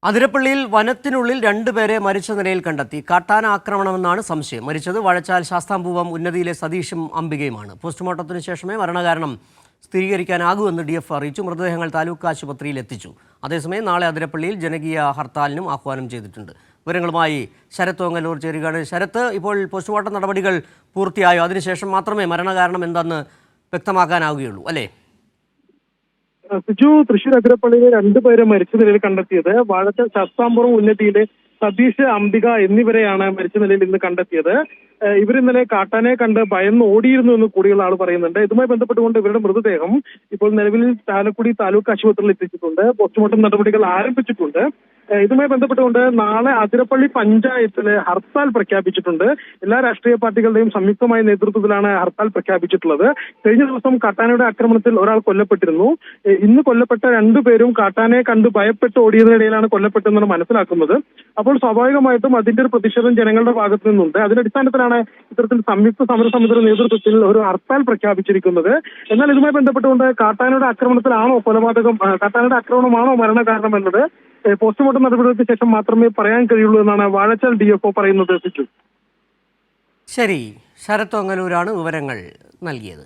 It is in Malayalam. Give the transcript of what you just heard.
അതിരപ്പള്ളിയിൽ വനത്തിനുള്ളിൽ രണ്ടുപേരെ മരിച്ച നിലയിൽ കണ്ടെത്തി. കാട്ടാന ആക്രമണമെന്നാണ് സംശയം. മരിച്ചത് വാഴച്ചാൽ ശാസ്താംപൂവം ഉന്നതിയിലെ സതീഷും അംബികയുമാണ്. പോസ്റ്റ്മോർട്ടത്തിന് ശേഷമേ മരണകാരണം സ്ഥിരീകരിക്കാനാകൂവെന്ന് DF അറിയിച്ചു. മൃതദേഹങ്ങൾ താലൂക്ക് ആശുപത്രിയിൽ എത്തിച്ചു. അതേസമയം നാളെ അതിരപ്പള്ളിയിൽ ജനകീയ ഹർത്താലിനും ആഹ്വാനം ചെയ്തിട്ടുണ്ട്. വിവരങ്ങളുമായി ശരത് ഓങ്ങല്ലൂർ ചേരുകയാണ്. ശരത്ത്, ഇപ്പോൾ പോസ്റ്റ്മോർട്ടം നടപടികൾ പൂർത്തിയായോ? അതിനുശേഷം മാത്രമേ മരണകാരണം എന്താണെന്ന് വ്യക്തമാക്കാനാവുകയുള്ളൂ അല്ലേ? സിജു, തൃശൂർ അതിരപ്പള്ളിയിലെ രണ്ടുപേരെ മരിച്ച നിലയിൽ കണ്ടെത്തിയത് വാഴച്ചാൽ ശാസ്താംപുറം ഉന്നതിയിലെ സതീഷ്, അംബിക എന്നിവരെയാണ് മരിച്ച നിലയിൽ ഇന്ന് കണ്ടെത്തിയത്. ഇവരിന്നലെ കാട്ടാനയെ കണ്ട് ഭയന്ന് ഓടിയിരുന്നു എന്ന് കൂടിയുള്ള ആൾ പറയുന്നുണ്ട്. ഇതുമായി ബന്ധപ്പെട്ടുകൊണ്ട് ഇവരുടെ മൃതദേഹം ഇപ്പോൾ നിലവിൽ ചാലക്കുടി താലൂക്ക് ആശുപത്രിയിൽ എത്തിച്ചിട്ടുണ്ട്. പോസ്റ്റ്മോർട്ടം നടപടികൾ ആരംഭിച്ചിട്ടുണ്ട്. ഇതുമായി ബന്ധപ്പെട്ടുകൊണ്ട് നാളെ അതിരപ്പള്ളി പഞ്ചായത്തില് ഹർത്താൽ പ്രഖ്യാപിച്ചിട്ടുണ്ട്. എല്ലാ രാഷ്ട്രീയ പാർട്ടികളുടെയും സംയുക്തമായ നേതൃത്വത്തിലാണ് ഹർത്താൽ പ്രഖ്യാപിച്ചിട്ടുള്ളത്. കഴിഞ്ഞ ദിവസം കാട്ടാനയുടെ ആക്രമണത്തിൽ ഒരാൾ കൊല്ലപ്പെട്ടിരുന്നു. ഇന്ന് കൊല്ലപ്പെട്ട രണ്ടുപേരും കാട്ടാനയെ കണ്ട് ഭയപ്പെട്ട് ഓടിയതിനിടയിലാണ് കൊല്ലപ്പെട്ടതെന്നാണ് മനസ്സിലാക്കുന്നത്. അപ്പോൾ സ്വാഭാവികമായിട്ടും അതിന്റെ ഒരു പ്രതിഷേധം ജനങ്ങളുടെ ഭാഗത്തു നിന്നുണ്ട്. അതിന്റെ അടിസ്ഥാനത്തിലാണ് ഇത്തരത്തിൽ സംയുക്ത സമരസമിതിയുടെ നേതൃത്വത്തിൽ ഒരു ഹർത്താൽ പ്രഖ്യാപിച്ചിരിക്കുന്നത്. എന്നാൽ ഇതുമായി ബന്ധപ്പെട്ടുകൊണ്ട് കാട്ടാനയുടെ ആക്രമണത്തിലാണോ കൊലപാതകം, കാട്ടാനയുടെ ആക്രമണമാണോ മരണകാരണം എന്നത് പോസ്റ്റ്മോർട്ടം നടപടികൾക്ക് ശേഷം മാത്രമേ പറയാൻ കഴിയുള്ളൂ എന്നാണ് വാഴച്ചാൽ DFO പറയുന്നത്. ശരി, ശരത് ഓങ്ങല്ലൂരാണ് വിവരങ്ങൾ നൽകിയത്.